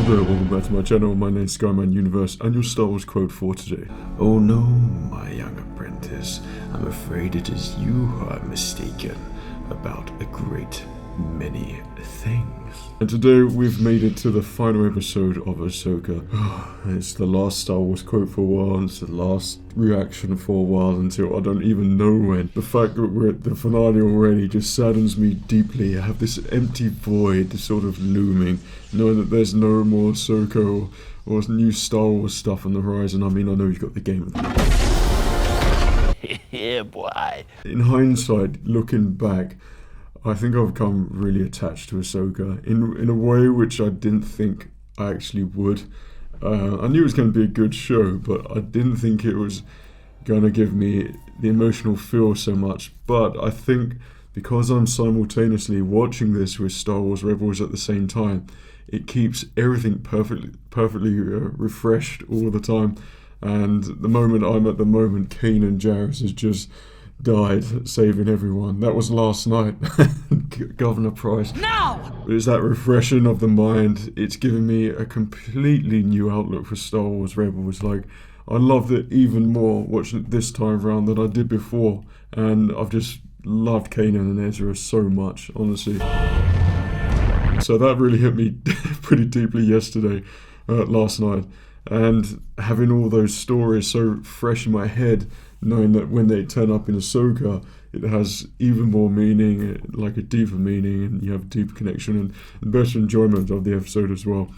there, welcome back to my channel. My name is SKYMAN Universe, and your Star Wars quote for today. Oh no, my young apprentice, I'm afraid it is you who are mistaken about a great many things. And today we've made it to the final episode of Ahsoka. It's the last Star Wars quote for a while, and it's the last reaction for a while until I don't even know when. The fact that we're at the finale already just saddens me deeply. I have this empty void sort of looming, knowing that there's no more Ahsoka or new Star Wars stuff on the horizon. I mean, I know you've got the game of the Yeah, boy. In hindsight, looking back, I think I've become really attached to Ahsoka in a way which I didn't think I actually would. I knew it was going to be a good show, but I didn't think it was going to give me the emotional feel so much. But I think because I'm simultaneously watching this with Star Wars Rebels at the same time, it keeps everything perfectly refreshed all the time. And the moment I'm at the moment, Kanan Jarrus has just died saving everyone. That was last night. Governor Price. No! It's that refreshing of the mind. It's given me a completely new outlook for Star Wars Rebels. Like, I loved it even more watching it this time around than I did before. And I've just loved Kanan and Ezra so much, honestly. So that really hit me pretty deeply yesterday, last night. And having all those stories so fresh in my head, knowing that when they turn up in Ahsoka, it has even more meaning, like a deeper meaning, and you have a deeper connection and better enjoyment of the episode as well.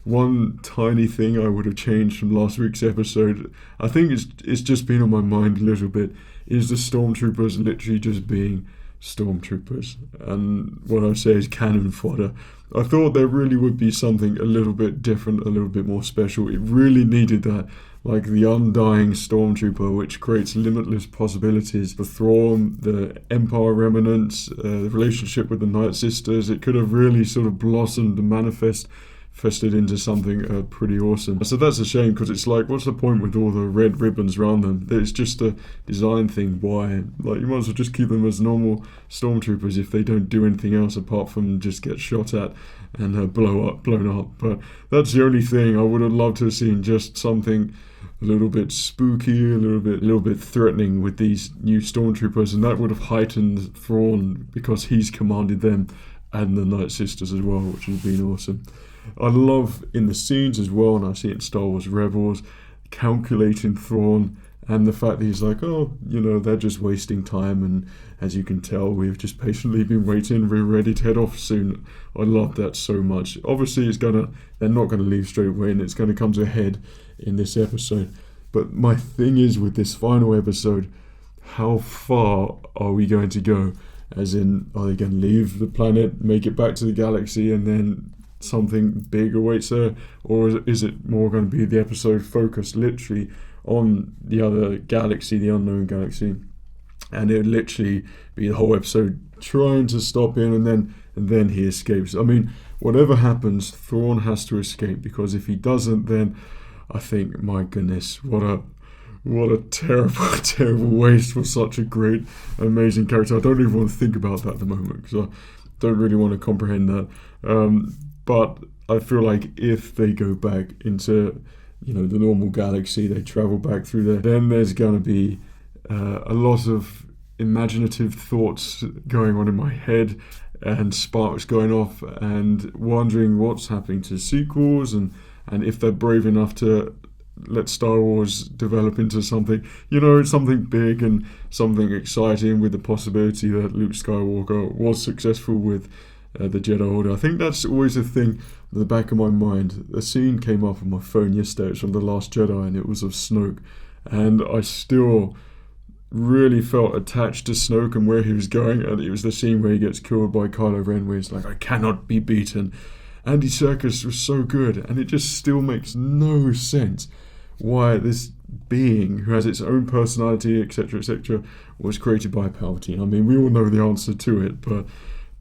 One tiny thing I would have changed from last week's episode, I think it's just been on my mind a little bit, is the stormtroopers literally just being stormtroopers. And what I say is cannon fodder. I thought there really would be something a little bit different, a little bit more special. It really needed that, like the undying stormtrooper, which creates limitless possibilities for Thrawn, the Empire remnants, the relationship with the Night Sisters. It could have really sort of blossomed and manifested into something pretty awesome. So that's a shame, because it's like, what's the point with all the red ribbons around them? It's just a design thing. Why? Like, you might as well just keep them as normal stormtroopers if they don't do anything else apart from just get shot at and blown up. But that's the only thing. I would have loved to have seen just something a little bit spooky, a little bit threatening with these new stormtroopers, and that would have heightened Thrawn because he's commanded them and the Night Sisters as well, which would have been awesome. I love in the scenes as well, and I see it in Star Wars Rebels, calculating Thrawn and the fact that he's like, oh, you know, they're just wasting time, and as you can tell, we've just patiently been waiting, we're ready to head off soon. I love that so much. Obviously they're not gonna leave straight away, and it's gonna come to a head in this episode. But my thing is, with this final episode, how far are we going to go? As in, are they going to leave the planet, make it back to the galaxy, and then something big awaits her? Or is it more going to be the episode focused literally on the other galaxy, the unknown galaxy, and it would literally be the whole episode trying to stop him, and then he escapes? I mean, whatever happens, Thrawn has to escape, because if he doesn't, then I think, my goodness, what a terrible, terrible waste for such a great, amazing character. I don't even want to think about that at the moment, because I don't really want to comprehend that. But I feel like if they go back into, you know, the normal galaxy, they travel back through there, then there's going to be a lot of imaginative thoughts going on in my head, and sparks going off, and wondering what's happening to sequels, and if they're brave enough to let Star Wars develop into something, you know, something big and something exciting, with the possibility that Luke Skywalker was successful with the Jedi Order. I think that's always a thing in the back of my mind. A scene came up on my phone yesterday. It's from The Last Jedi, and it was of Snoke, and I still really felt attached to Snoke and where he was going. And it was the scene where he gets killed by Kylo Ren, where he's like, I cannot be beaten. Andy Serkis was so good, and it just still makes no sense why this being who has its own personality, etc., was created by Palpatine. I mean, we all know the answer to it, but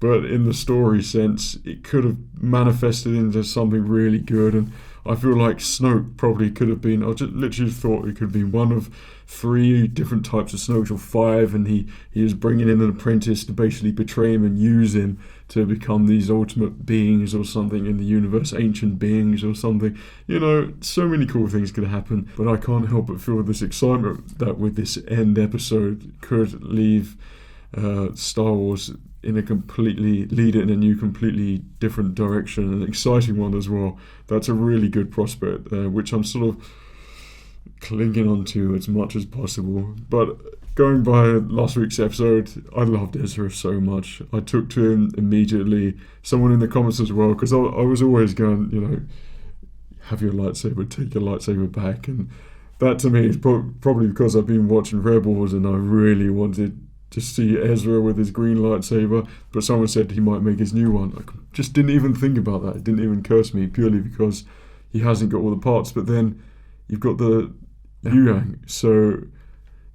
in the story sense, it could have manifested into something really good. And I feel like Snoke probably could have been, I just literally thought it could have been one of 3 different types of Snokes, or 5, and he was bringing in an apprentice to basically betray him and use him to become these ultimate beings or something in the universe, ancient beings or something. You know, so many cool things could happen, but I can't help but feel this excitement that with this end episode could leave Star Wars in a completely, lead it in a new, completely different direction, an exciting one as well. That's a really good prospect, which I'm sort of clinging on to as much as possible. But going by last week's episode, I loved Ezra so much. I took to him immediately. Someone in the comments as well, because I was always going, you know, have your lightsaber, take your lightsaber back. And that to me is probably because I've been watching Rebels and I really wanted to see Ezra with his green lightsaber, but someone said he might make his new one. I just didn't even think about that. It didn't even occur to me, purely because he hasn't got all the parts. But then you've got the Yuang, so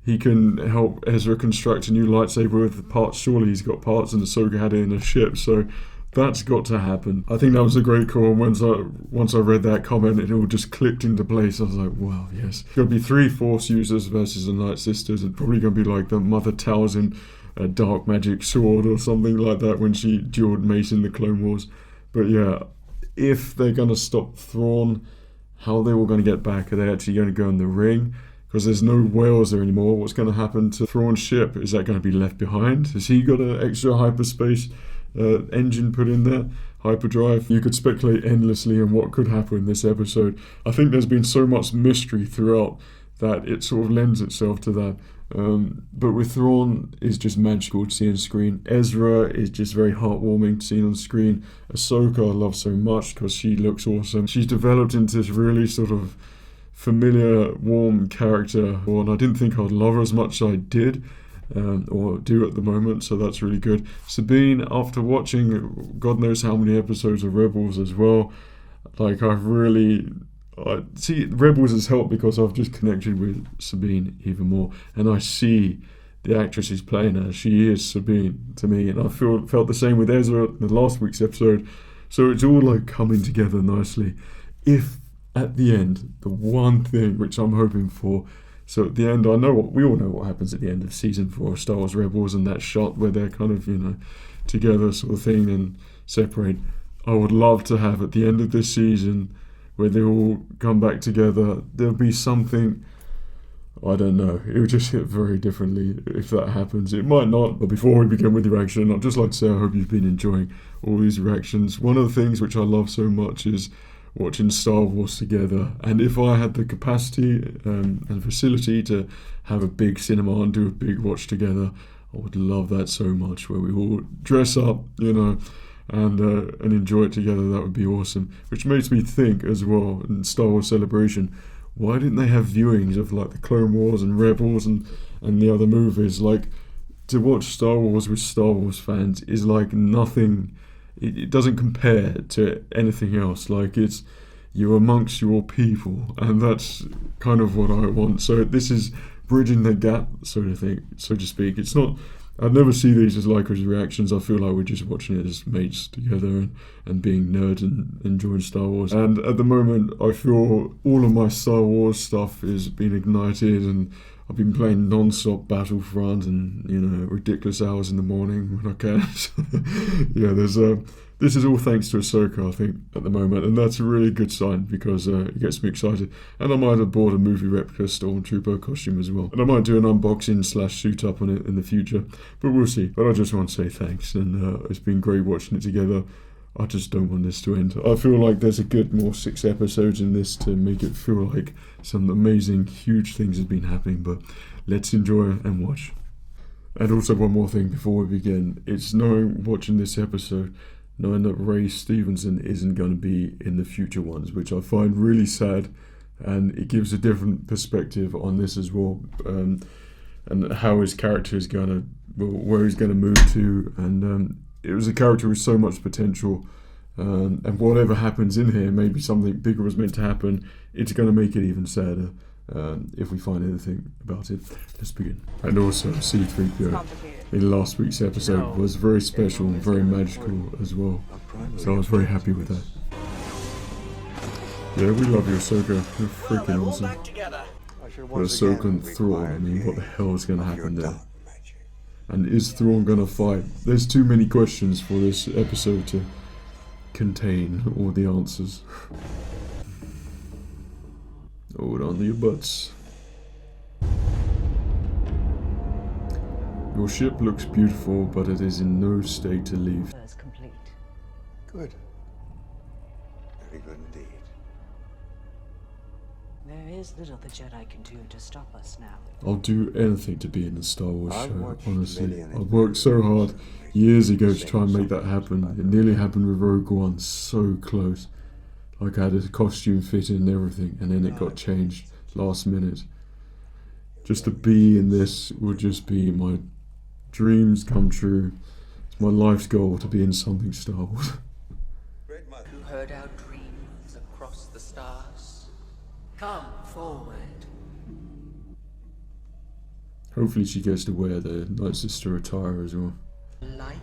he can help Ezra construct a new lightsaber with the parts. Surely he's got parts, and Ahsoka had it in a ship, so that's got to happen. I think that was a great call, and once I read that comment, it all just clicked into place. I was like, wow, yes. Going to be 3 Force users versus the Night Sisters, and probably going to be like the Mother Talzin a dark magic sword or something like that when she dueled Mace in the Clone Wars. But yeah, if they're going to stop Thrawn, how they were going to get back? Are they actually going to go in the ring? Because there's no whales there anymore. What's going to happen to Thrawn's ship? Is that going to be left behind? Has he got an extra hyperspace engine put in there? Hyperdrive? You could speculate endlessly on what could happen in this episode. I think there's been so much mystery throughout that it sort of lends itself to that. But with Thrawn, is just magical to see on screen. Ezra is just very heartwarming to see on screen. Ahsoka I love so much because she looks awesome. She's developed into this really sort of familiar, warm character, and I didn't think I'd love her as much as I did, or do at the moment, so that's really good. Sabine, after watching God knows how many episodes of Rebels as well, like see, Rebels has helped because I've just connected with Sabine even more, and I see the actress who's playing her. She is Sabine to me, and I felt the same with Ezra in the last week's episode. So it's all like coming together nicely. If at the end, the one thing which I'm hoping for, so at the end, we all know what happens at the end of season 4 of Star Wars Rebels, and that shot where they're kind of, you know, together sort of thing and separate. I would love to have at the end of this season where they all come back together. There'll be something, I don't know, it would just hit very differently if that happens. It might not, but before we begin with the reaction, I'd just like to say I hope you've been enjoying all these reactions. One of the things which I love so much is watching Star Wars together, and if I had the capacity and facility to have a big cinema and do a big watch together, I would love that so much, where we all dress up, you know, and enjoy it together. That would be awesome. Which makes me think as well, in Star Wars Celebration, why didn't they have viewings of like the Clone Wars and Rebels and the other movies? Like, to watch Star Wars with Star Wars fans is like nothing. It doesn't compare to anything else. Like, you're amongst your people, and that's kind of what I want. So this is bridging the gap, so to speak. It's not, I'd never see these as Lycra's reactions. I feel like we're just watching it as mates together and being nerds and enjoying Star Wars. And at the moment, I feel all of my Star Wars stuff is being ignited, and I've been playing non-stop Battlefront and, you know, ridiculous hours in the morning when I can. Yeah, this is all thanks to Ahsoka, I think, at the moment, and that's a really good sign because it gets me excited. And I might have bought a movie replica Stormtrooper costume as well, and I might do an unboxing / suit up on it in the future, but we'll see. But I just want to say thanks, and it's been great watching it together. I just don't want this to end. I feel like there's a good more 6 episodes in this to make it feel like some amazing, huge things have been happening, but let's enjoy and watch. And also one more thing before we begin, it's watching this episode, knowing that Ray Stevenson isn't going to be in the future ones, which I find really sad, and it gives a different perspective on this as well, and how his character is going to, where he's going to move to, and it was a character with so much potential, and whatever happens in here, maybe something bigger was meant to happen. It's going to make it even sadder if we find anything about it. Let's begin. And also, C-3PO in last week's episode was very special and very magical as well, so I was very happy with that. Yeah, we love you, Ahsoka. You're Well, they're freaking all awesome. back together. But Ahsoka and Thrawn, I mean, what the hell is going to happen there? And is Thrawn going to fight? There's too many questions for this episode to contain all the answers. Hold on to your butts. Your ship looks beautiful, but it is in no state to leave. Is complete. Good. Very good indeed. There is little the Jedi can do to stop us now. I'll do anything to be in the Star Wars I've show, watched honestly. many an I worked so hard years ago to try and make that happen. It nearly happened with Rogue One, so close. Like I had a costume fitted and everything, and then it got changed last minute. Just to be in this would just be my dreams come true. It's my life's goal to be in something Star Wars. Who heard our dreams across the stars? Come forward. Hopefully she gets to wear the Night Sister attire as well. Life,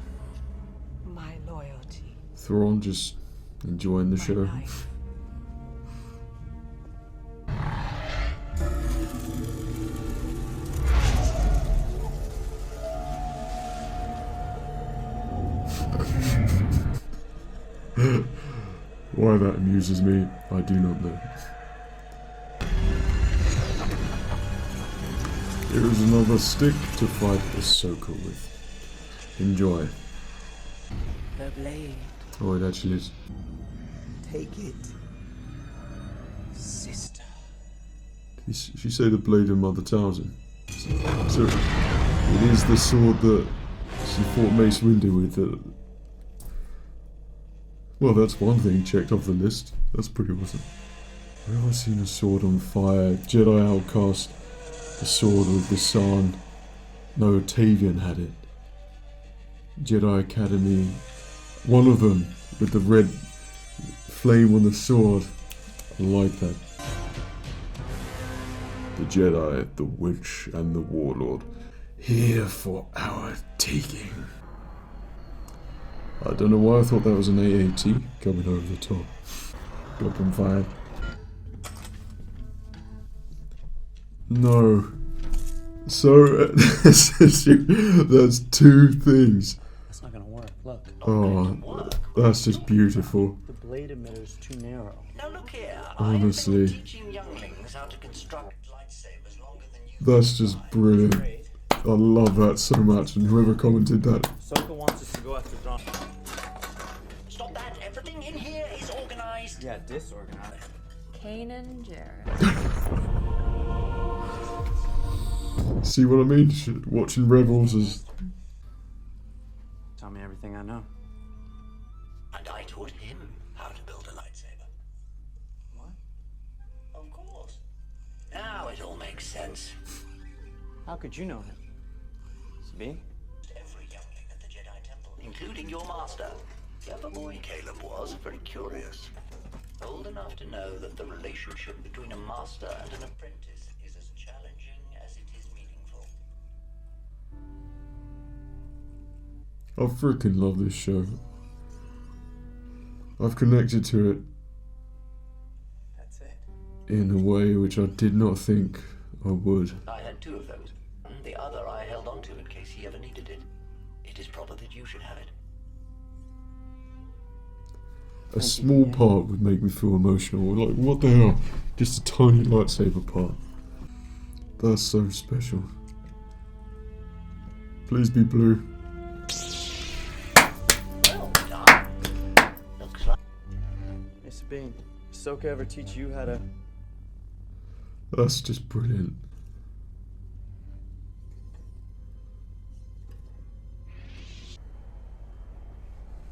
My loyalty. Thrawn just enjoying the My show. life. Why that amuses me, I do not know. Here is another stick to fight Ahsoka with. Enjoy. the blade. Oh, it actually is. Take it, sister. Did she say the blade of Mother Talzin? So, it is the sword that she fought Mace Windu with. Well, that's one thing checked off the list. That's pretty awesome. Where have I seen a sword on fire? Jedi Outcast. The sword with the San. No, Tavian had it. Jedi Academy. One of them with the red flame on the sword. I like that. The Jedi, the Witch, and the Warlord. Here for our taking. I don't know why I thought that was an AAT coming over the top. Got them fired. No. So, that's two things. That's not gonna work. Look, Oh, that's just beautiful. the blade emitter's too narrow. Now look here. Honestly. I've been teaching younglings how to construct lightsabers longer than you. That's just brilliant. I love that so much, and whoever commented that. Ahsoka wants us to go after Thrawn. Stop that. Everything in here is organized. Yeah, disorganized. Kanan Jarrus. See what I mean? Watching Rebels is... Tell me everything I know. And I taught him how to build a lightsaber. What? Of course. Now it all makes sense. How could you know him? Sabine? Every youngling at the Jedi Temple, including your master. Clever boy Caleb was, very curious. Old enough to know that the relationship between a master and an apprentice is as challenging as it is meaningful. I freaking love this show. I've connected to it That's it. in a way which I did not think I would. I had two of those. The other I held on to in case he ever needed it. It is proper that you should have it. A small part would make me feel emotional. Like, what the hell? Just a tiny lightsaber part. That's so special. Please be blue. Well done. Looks like Hey, Sabine, Ahsoka ever teach you how to... That's just brilliant.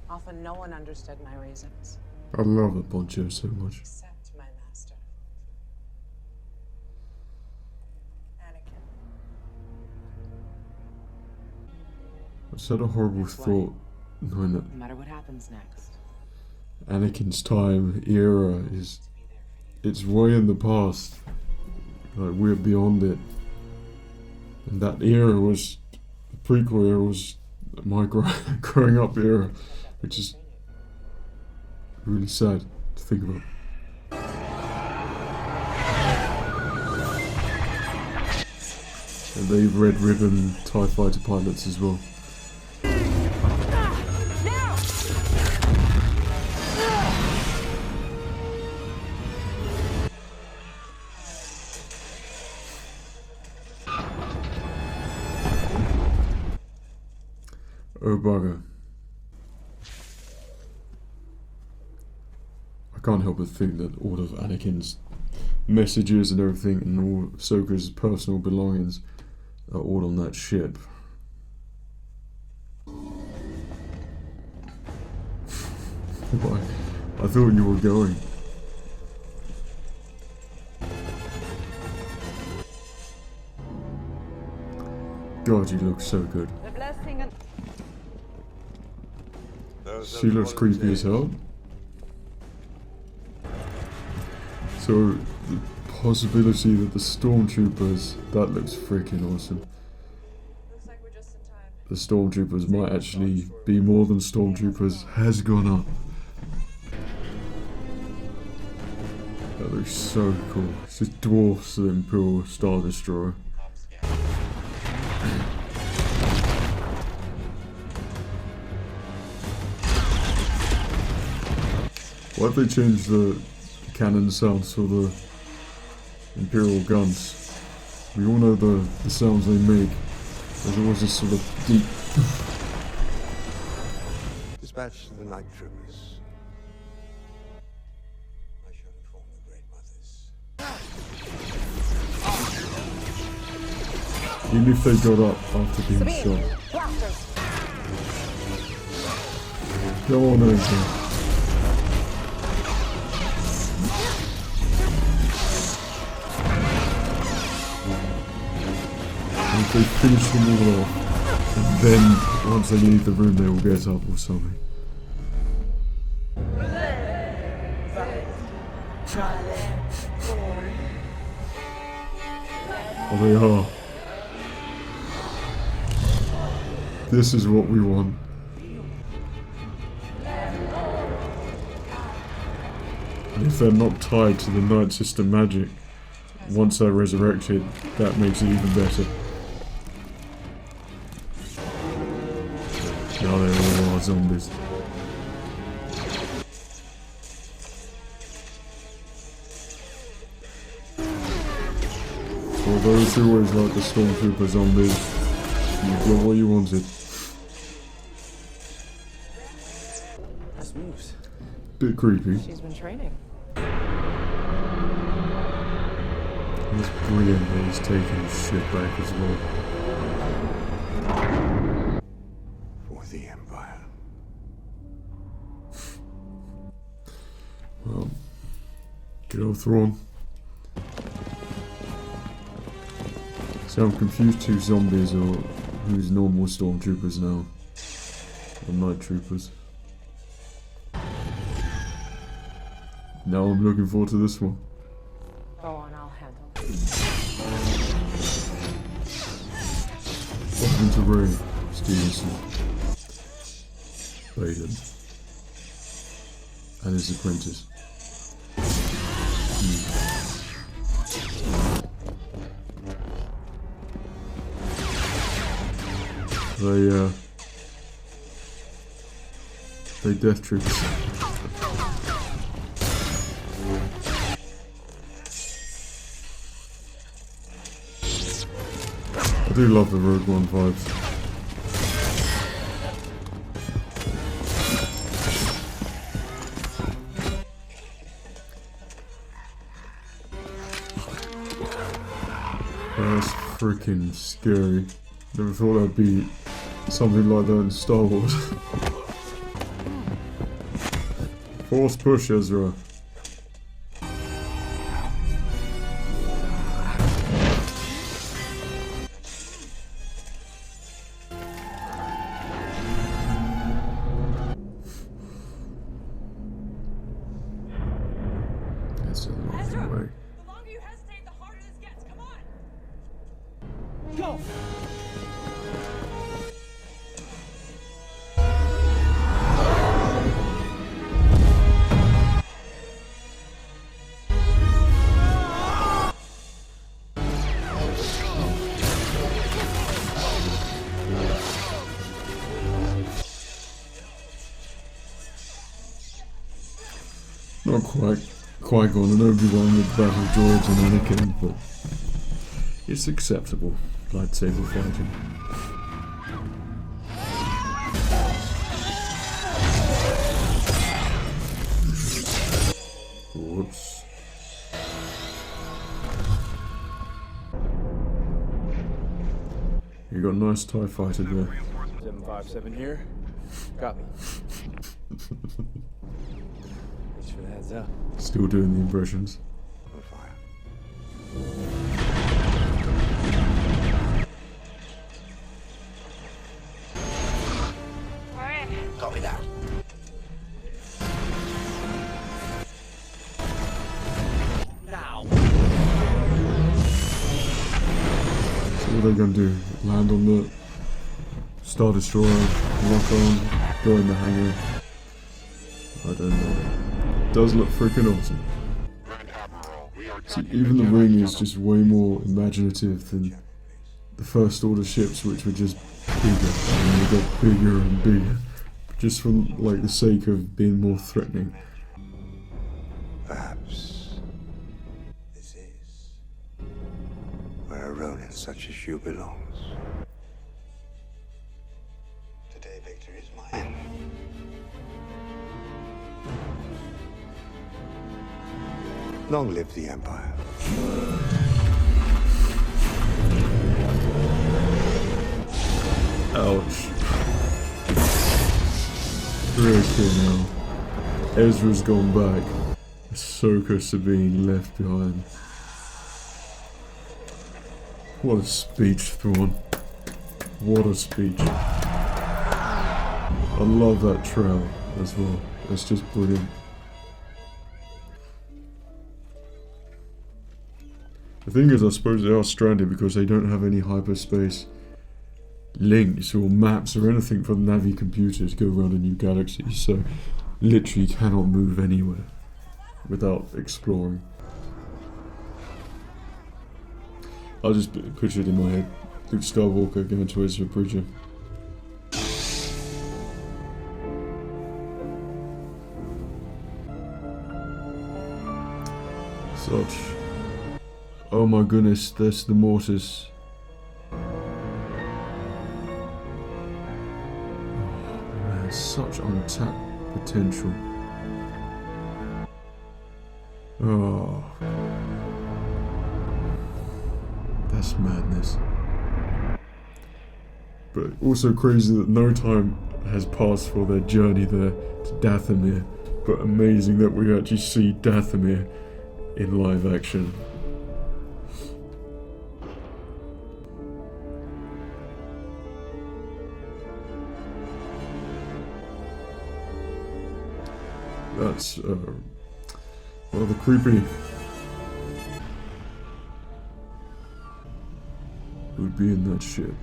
Often no one understood my reasons, I love the Poncho so much. except my master. Anakin. I just had a horrible thought knowing that No matter what happens next. Anakin's time, era, is... It's way in the past. Like, we're beyond it. And that era was... The prequel era was my growing up era. Which is really sad to think about. They've red ribbon TIE fighter pilots as well. Oh bugger. I can't help but think that all of Anakin's messages and everything and all Ahsoka's personal belongings are all on that ship. Why? I thought you were going. God, you look so good. She looks creepy as hell. So, the possibility that the stormtroopers, that looks freaking awesome. Looks like we're just in time. The stormtroopers might actually be more than stormtroopers has gone up. That looks so cool. It just dwarfs the Imperial Star Destroyer. Why have they changed the cannon sounds for the Imperial guns? We all know the sounds they make. There's always this sort of deep... Dispatch the night troopers. I shall inform the Great Mothers. Even if they got up after being shot. Come on, Nathan. If they finish them all off, and then once they leave the room they will get up or something. Oh, they are. This is what we want. And if they're not tied to the Night Sister magic, once they're resurrected, that makes it even better. Now they all are zombies. For those who always like the Stormtrooper zombies, you got what you wanted. Nice moves. Bit creepy. She's been training. It's brilliant that he's taking his shit back as well. For the Empire. Well, good old Thrawn. So I'm confused who's zombies or who's normal stormtroopers now. Or night troopers. Now I'm looking forward to this one. Go on, I'll handle it. Welcome to Ray Stevenson. Baden. And his apprentice. They death troopers. I do love the Rogue One vibes. That's freaking scary. Never thought that'd be something like that in Star Wars. Force push, Ezra. That's a long way. The longer you hesitate, the harder this gets. Come on! Go! Not quite Qui-Gon and Obi-Wan with battle droids and Anakin, but it's acceptable lightsaber fighting. Whoops. You got a nice TIE fighter there. 757 here. Copy. Thanks for the heads up. Still doing the impressions. Open fire. Copy that. Now. So what are they gonna do? Land on the Star Destroyer, lock on, go in the hangar? I don't know. Does look freaking awesome. See, even the ring is just way more imaginative than the First Order ships, which were just bigger, and they got bigger and bigger, just from like the sake of being more threatening. Perhaps this is where a Ronin such as you belongs. Today, victory is mine. Long live the Empire. Ouch. Freaking hell. Ezra's gone back. Ahsoka Sabine left behind. What a speech, Thrawn. What a speech. I love that trail as well. It's just brilliant. The thing is, I suppose they are stranded because they don't have any hyperspace links or maps or anything for the Navi computer to go around a new galaxy, so literally cannot move anywhere without exploring. I just picture it in my head. Luke Skywalker going to Ezra Bridger. Such. Oh my goodness, there's the mortars. Oh man, such untapped potential. Oh. That's madness. But also crazy that no time has passed for their journey there to Dathomir. But amazing that we actually see Dathomir in live action. That's rather creepy. Who'd be in that ship?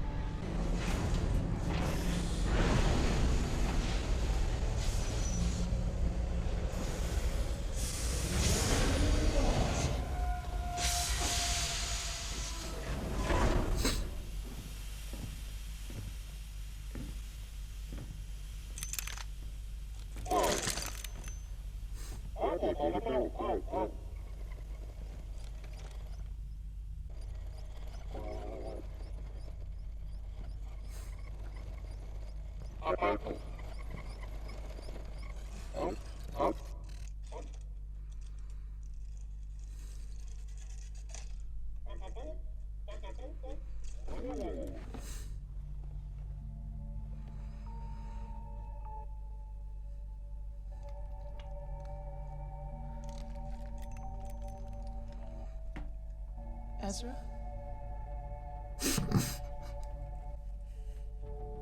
Ezra?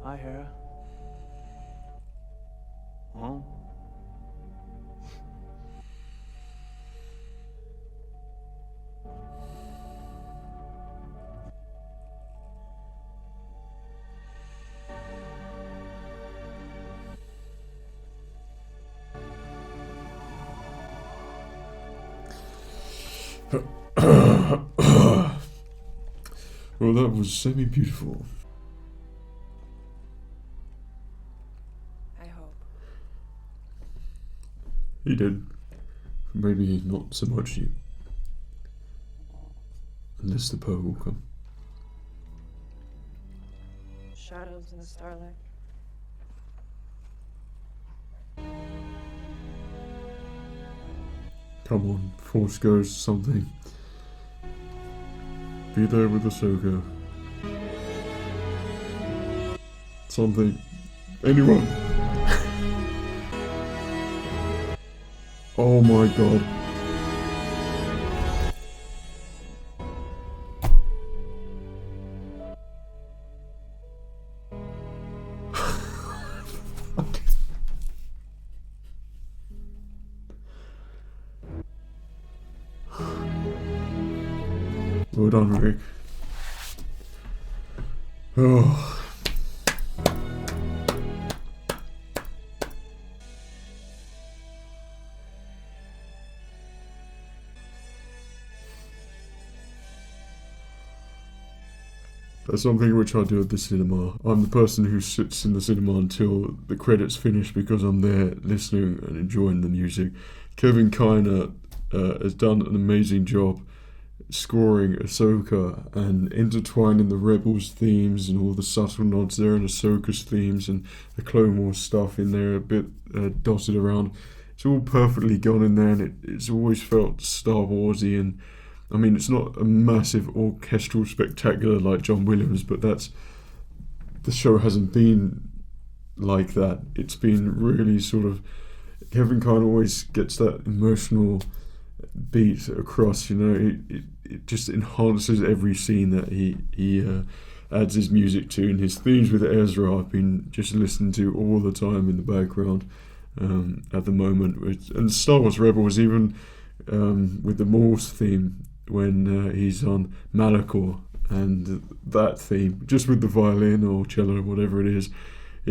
Hi, Hera. Huh? Well, that was semi-beautiful. I hope. He did. Maybe not so much you. Unless the Poe will come. Shadows in the starlight. Come on, Force Ghost, something. Be there with Ahsoka. Something. Anyone. Oh my god. Well done, Rick. Oh. That's something which I do at the cinema. I'm the person who sits in the cinema until the credits finish because I'm there listening and enjoying the music. Kevin Kiner has done an amazing job scoring Ahsoka and intertwining the Rebels themes and all the subtle nods there and Ahsoka's themes and the Clone Wars stuff in there a bit dotted around. It's all perfectly gone in there, and it's always felt Star Warsy. And I mean, it's not a massive orchestral spectacular like John Williams, but the show hasn't been like that. It's been really sort of, Kevin Kine always gets that emotional beat across, you know. It just enhances every scene that he adds his music to, and his themes with Ezra I've been just listening to all the time in the background at the moment. And Star Wars Rebels, even with the Morse theme when he's on Malachor, and that theme, just with the violin or cello, whatever it is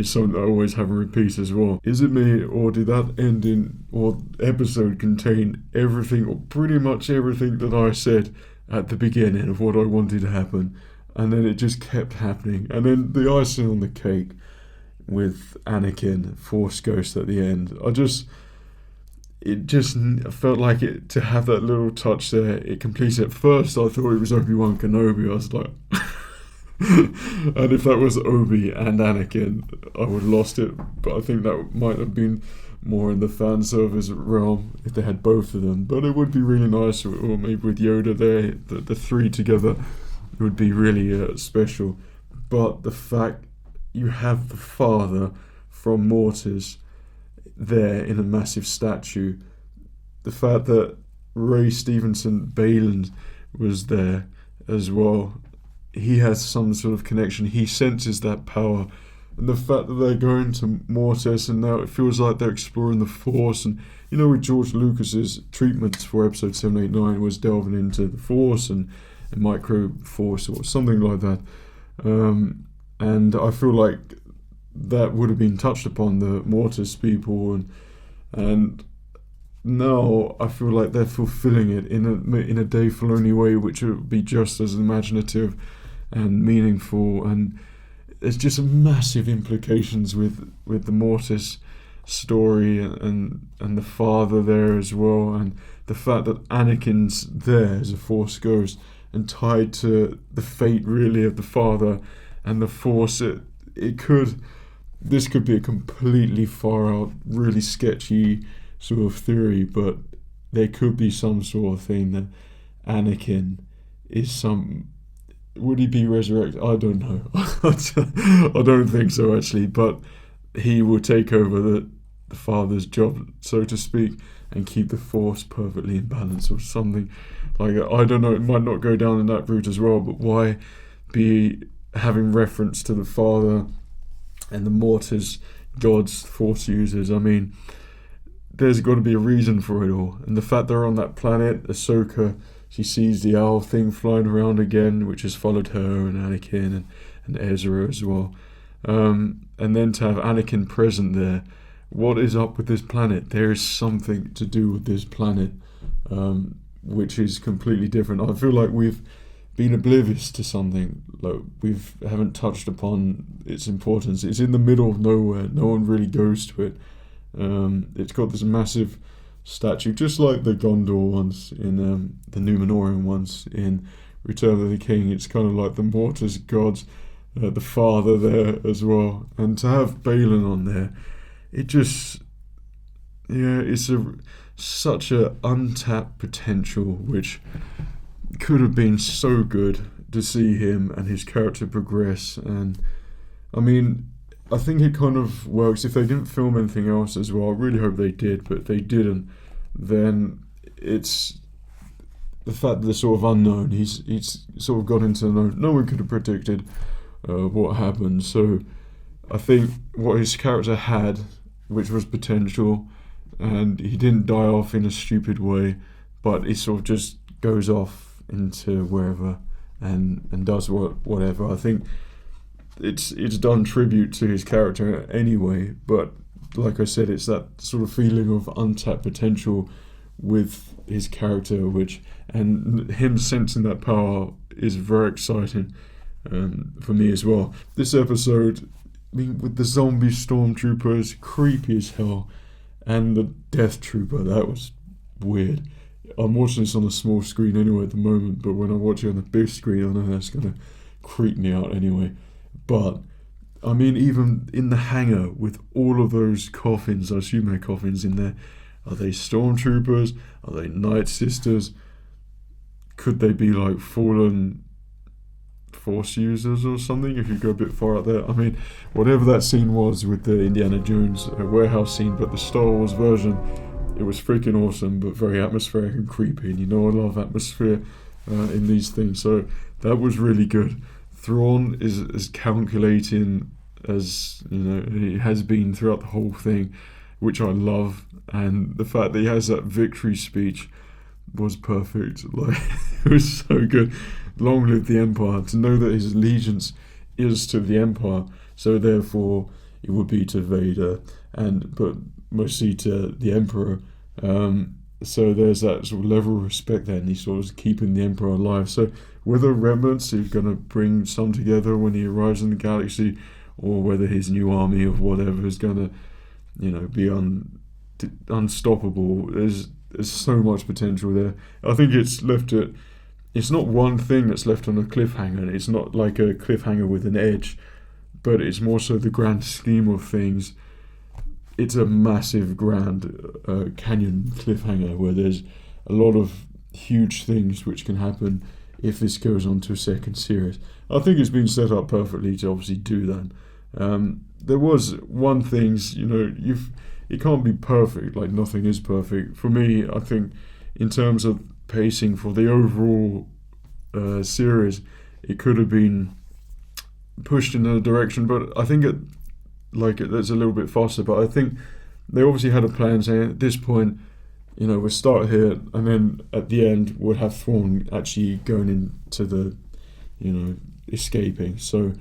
something I always have a repeat as well. Is it me, or did that ending or episode contain everything, or pretty much everything that I said at the beginning of what I wanted to happen, and then it just kept happening? And then the icing on the cake with Anakin, Force Ghost at the end. It just felt like it, to have that little touch there, it completes it. At first I thought it was Obi-Wan Kenobi. I was like... and if that was Obi and Anakin, I would have lost it. But I think that might have been more in the fan service realm if they had both of them. But it would be really nice, or maybe with Yoda there, the three together would be really special. But the fact you have the father from Mortis there in a massive statue, the fact that Ray Stevenson Bayland was there as well, he has some sort of connection, he senses that power, and the fact that they're going to Mortis, and now it feels like they're exploring the Force. And you know, with George Lucas's treatments for episode 7, 8, 9 was delving into the Force and micro Force or something like that, and I feel like that would have been touched upon, the Mortis people, and now I feel like they're fulfilling it in a Dave Filoni way, which would be just as imaginative and meaningful. And there's just massive implications with the Mortis story and the father there as well, and the fact that Anakin's there as a Force Ghost and tied to the fate really of the father and the Force. This could be a completely far out, really sketchy sort of theory, but there could be some sort of thing that Anakin is would he be resurrected? I don't know. I don't think so actually, but he will take over the father's job, so to speak, and keep the Force perfectly in balance or something like that. I don't know, it might not go down in that route as well, but why be having reference to the father and the Mortis gods, Force users? I mean, there's got to be a reason for it all. And the fact they're on that planet, Ahsoka, she sees the owl thing flying around again, which has followed her and Anakin and Ezra as well. And then to have Anakin present there, what is up with this planet? There is something to do with this planet, which is completely different. I feel like we've been oblivious to something, like we haven't touched upon its importance. It's in the middle of nowhere. No one really goes to it. It's got this massive statue, just like the Gondor ones in the Numenorian ones in Return of the King. It's kind of like the Mortis gods, the father there as well, and to have Balin on there, it just, yeah, it's such a untapped potential which could have been so good to see him and his character progress. And I mean, I think it kind of works if they didn't film anything else as well. I really hope they did, but if they didn't, then it's the fact that the sort of unknown, he's sort of got into the known. No one could have predicted what happened. So I think what his character had, which was potential, and he didn't die off in a stupid way, but he sort of just goes off into wherever and does whatever. I think it's done tribute to his character anyway, but like I said, it's that sort of feeling of untapped potential with his character, and him sensing that power is very exciting for me as well. This episode, I mean, with the zombie stormtroopers, creepy as hell, and the Death Trooper, that was weird. I'm watching this on a small screen anyway at the moment, but when I watch it on the big screen, I know that's going to creep me out anyway. But, I mean, even in the hangar with all of those coffins, I assume they're coffins in there, are they stormtroopers? Are they Night Sisters? Could they be like fallen Force users or something if you go a bit far out there? I mean, whatever that scene was with the Indiana Jones warehouse scene, but the Star Wars version, it was freaking awesome, but very atmospheric and creepy. And you know I love atmosphere in these things, so that was really good. Thrawn is as calculating as, you know, he has been throughout the whole thing, which I love. And the fact that he has that victory speech was perfect. Like, it was so good. Long live the Empire. To know that his allegiance is to the Empire, so therefore it would be to Vader, but mostly to the Emperor. So there's that sort of level of respect there, and he's sort of keeping the Emperor alive. So whether remnants are going to bring some together when he arrives in the galaxy, or whether his new army or whatever is going to, you know, be unstoppable, there's so much potential there. I think it's not one thing that's left on a cliffhanger. It's not like a cliffhanger with an edge, but it's more so the grand scheme of things. It's a massive grand canyon cliffhanger where there's a lot of huge things which can happen if this goes on to a second series. I think it's been set up perfectly to obviously do that. There was one thing, you know, it can't be perfect, like nothing is perfect. For me, I think in terms of pacing for the overall series, it could have been pushed in another direction, but I think that's a little bit faster. But I think they obviously had a plan saying at this point, you know, we'll start here, and then at the end we'll have Thrawn actually going into the, you know, escaping. So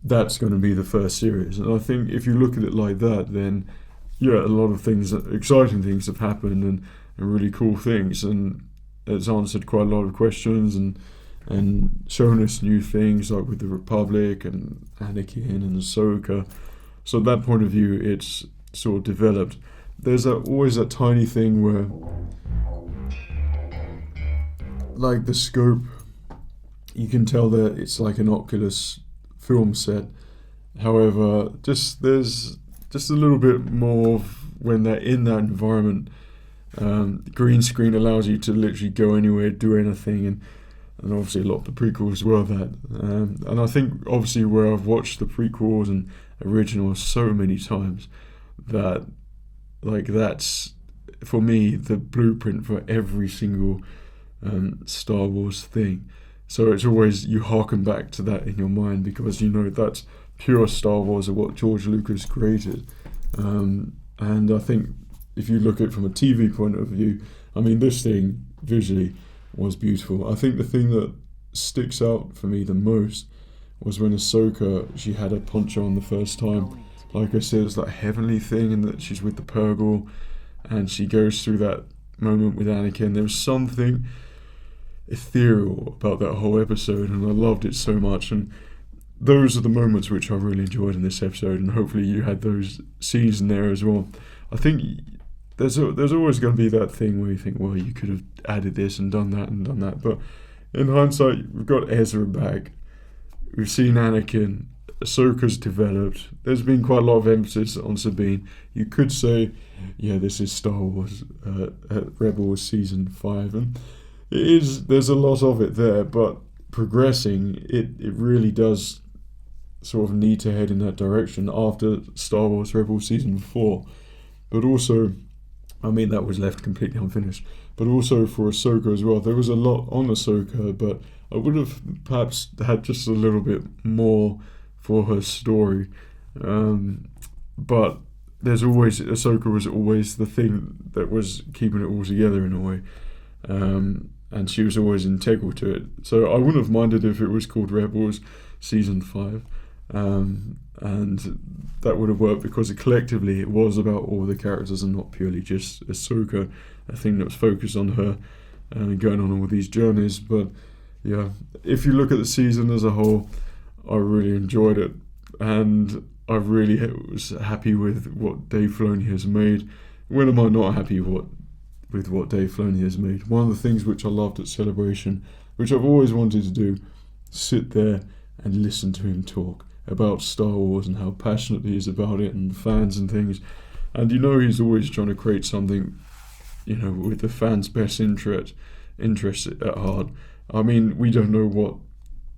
that's going to be the first series. And I think if you look at it like that, then yeah, a lot of things, exciting things have happened, and really cool things, and it's answered quite a lot of questions and shown us new things, like with the Republic and Anakin and Ahsoka. So at that point of view, it's sort of developed. There's always that tiny thing where, like the scope, you can tell that it's like an Oculus film set. However, there's just a little bit more when they're in that environment. Green screen allows you to literally go anywhere, do anything, and obviously a lot of the prequels were that. And I think obviously where I've watched the prequels and originals so many times, that like that's for me the blueprint for every single Star Wars thing. So it's always, you harken back to that in your mind, because you know that's pure Star Wars of what George Lucas created. And I think if you look at it from a TV point of view, I mean, this thing visually was beautiful. I think the thing that sticks out for me the most was when Ahsoka, she had her poncho on the first time. Like I said, it's that heavenly thing, and that she's with the Purgle, and she goes through that moment with Anakin. There was something ethereal about that whole episode, and I loved it so much. And those are the moments which I really enjoyed in this episode, and hopefully you had those scenes in there as well. I think there's always going to be that thing where you think, well, you could have added this and done that. But in hindsight, we've got Ezra back. We've seen Anakin. Ahsoka's developed. There's been quite a lot of emphasis on Sabine. You could say, yeah, this is Star Wars, Rebels Season 5. And it is, there's a lot of it there, but progressing, it really does sort of need to head in that direction after Star Wars Rebels Season 4. But also, I mean, that was left completely unfinished. But also for Ahsoka as well, there was a lot on Ahsoka, but I would have perhaps had just a little bit more for her story. But there's always, Ahsoka was always the thing that was keeping it all together in a way. And she was always integral to it. So I wouldn't have minded if it was called Rebels Season 5. And that would have worked because collectively it was about all the characters and not purely just Ahsoka, a thing that was focused on her and going on all these journeys. But yeah, if you look at the season as a whole, I really enjoyed it, and I really was happy with what Dave Filoni has made. When am I not happy with what Dave Filoni has made? One of the things which I loved at Celebration, which I've always wanted to do, sit there and listen to him talk about Star Wars and how passionate he is about it and fans and things. And he's always trying to create something, with the fans' best interest at heart. I mean, we don't know what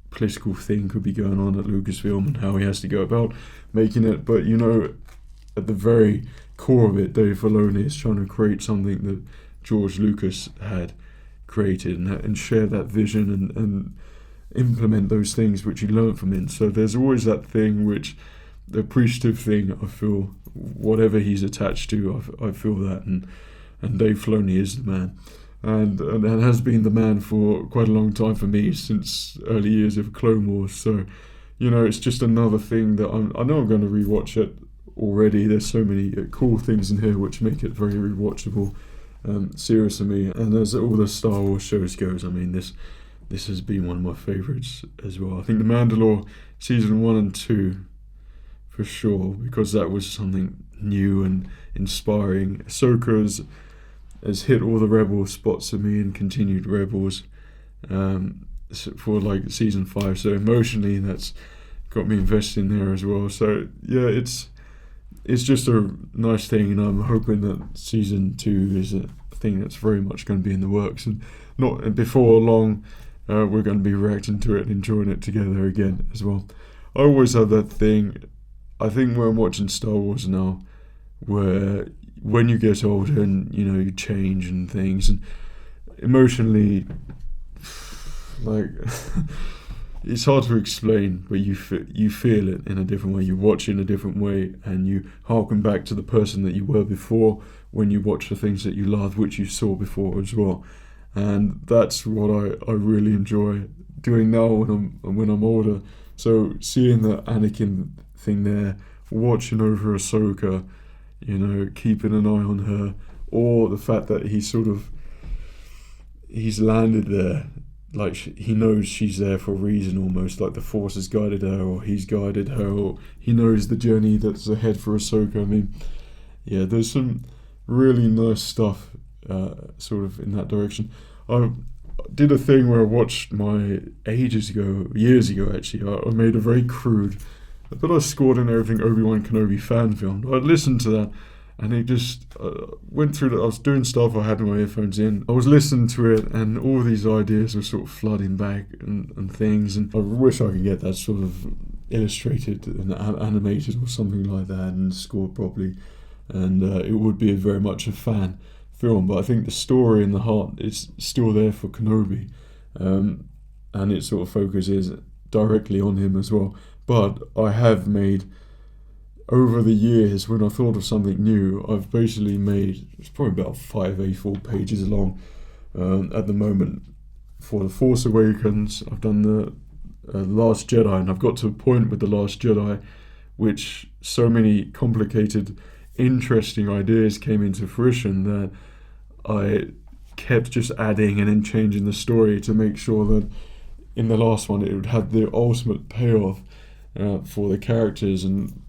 political thing could be going on at Lucasfilm and how he has to go about making it, but at the very core of it, Dave Filoni is trying to create something that George Lucas had created and share that vision and implement those things which he learned from him. So there's always that thing which, the appreciative thing, I feel, whatever he's attached to, I feel that, and Dave Filoni is the man. And has been the man for quite a long time for me, since early years of Clone Wars. So, it's just another thing that I know I'm going to rewatch it already. There's so many cool things in here which make it very rewatchable series for me. And as all the Star Wars shows goes, I mean, this has been one of my favourites as well. I think The Mandalore Season 1 and 2, for sure, because that was something new and inspiring. Ahsoka's has hit all the Rebel spots for me and continued Rebels for like Season 5. So emotionally, that's got me invested in there as well. So yeah, it's just a nice thing, and I'm hoping that Season 2 is a thing that's very much going to be in the works, and not before long we're going to be reacting to it and enjoying it together again as well. I always have that thing, I think, when I'm watching Star Wars now, where when you get older and you change and things, and emotionally, like it's hard to explain, but you feel it in a different way. You watch it in a different way, and you harken back to the person that you were before when you watch the things that you love, which you saw before as well. And that's what I really enjoy doing now when I'm older. So seeing the Anakin thing there, watching over Ahsoka, keeping an eye on her, or the fact that he's landed there, like he knows she's there for a reason, almost like the Force has guided her, or he's guided her, or he knows the journey that's ahead for Ahsoka. I mean, yeah, there's some really nice stuff sort of in that direction. I did a thing where I watched years ago actually, I made a very crude, but I scored and everything, Obi-Wan Kenobi fan film. I listened to that, and it just went through. I was doing stuff, I had my earphones in, I was listening to it, and all these ideas were sort of flooding back and things. And I wish I could get that sort of illustrated and animated or something like that, and scored properly. And it would be very much a fan film. But I think the story and the heart is still there for Kenobi, and it sort of focuses directly on him as well. But I have made, over the years, when I thought of something new, I've basically made, it's probably about 5 A4 pages long at the moment, for The Force Awakens. I've done the Last Jedi, and I've got to a point with The Last Jedi which so many complicated, interesting ideas came into fruition that I kept just adding and then changing the story to make sure that in the last one it would have the ultimate payoff for the characters, and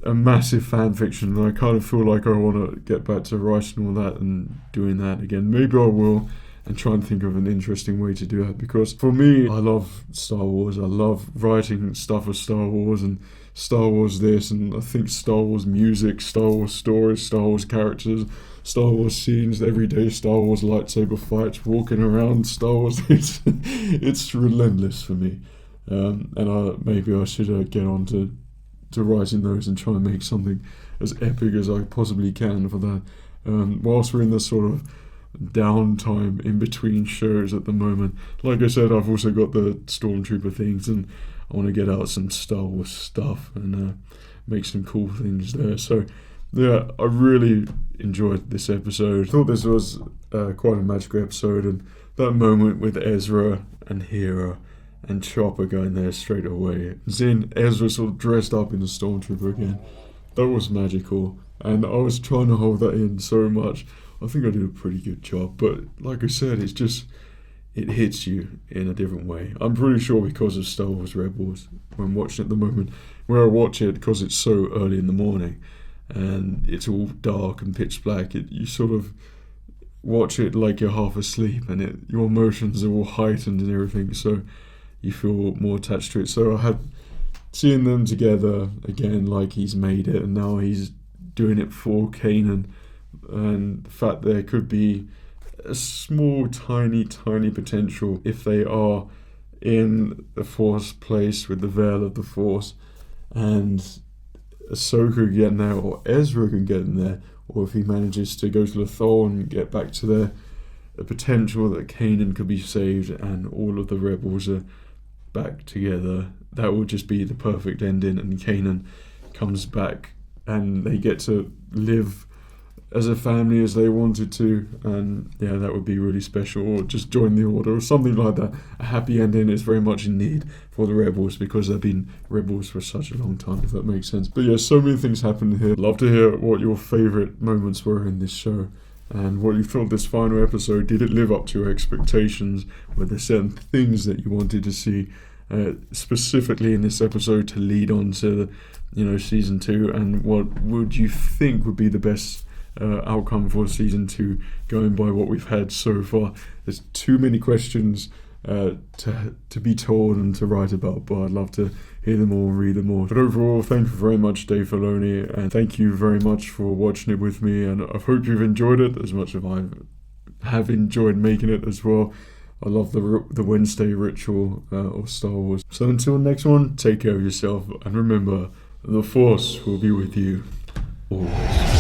a massive fan fiction, and I kind of feel like I want to get back to writing all that and doing that again. Maybe I will, and try and think of an interesting way to do that, because for me, I love Star Wars. I love writing stuff for Star Wars and Star Wars this, and I think Star Wars music, Star Wars stories, Star Wars characters, Star Wars scenes, everyday Star Wars lightsaber fights, walking around Star Wars. It's relentless for me, and maybe I should get on to writing those and try and make something as epic as I possibly can for that. Whilst we're in this sort of downtime in between shows at the moment, like I said, I've also got the Stormtrooper things, and I want to get out some Star Wars stuff and make some cool things there. So yeah, I really enjoyed this episode. I thought this was quite a magical episode, and that moment with Ezra and Hera and Chopper going there straight away, seeing Ezra sort of dressed up in a Stormtrooper again, that was magical, and I was trying to hold that in so much. I think I did a pretty good job, but like I said, it hits you in a different way. I'm pretty sure because of Star Wars Rebels, when watching it at the moment, where I watch it because it's so early in the morning and it's all dark and pitch black, you sort of watch it like you're half asleep, and your emotions are all heightened and everything, so you feel more attached to it. So I had seeing them together again, like he's made it and now he's doing it for Kanan, and the fact there could be a small, tiny potential if they are in the Force place with the veil of the Force, and Ahsoka can get in there, or Ezra can get in there, or if he manages to go to Lothal and get back to there, the potential that Kanan could be saved and all of the rebels are back together, that would just be the perfect ending, and Kanan comes back and they get to live as a family as they wanted to, and yeah, that would be really special. Or just join the Order or something like that. A happy ending is very much in need for the rebels, because they've been rebels for such a long time, if that makes sense. But yeah, so many things happened here. Love to hear what your favourite moments were in this show, and what you thought this final episode. Did it live up to your expectations? Were there certain things that you wanted to see specifically in this episode to lead on to season 2, and what would you think would be the best outcome for season 2, going by what we've had so far? There's too many questions to be told and to write about, but I'd love to hear them all and read them all. But overall, thank you very much, Dave Filoni, and thank you very much for watching it with me, and I hope you've enjoyed it as much as I have enjoyed making it as well. I love the Wednesday ritual of Star Wars. So until next one, take care of yourself, and remember, the Force will be with you always.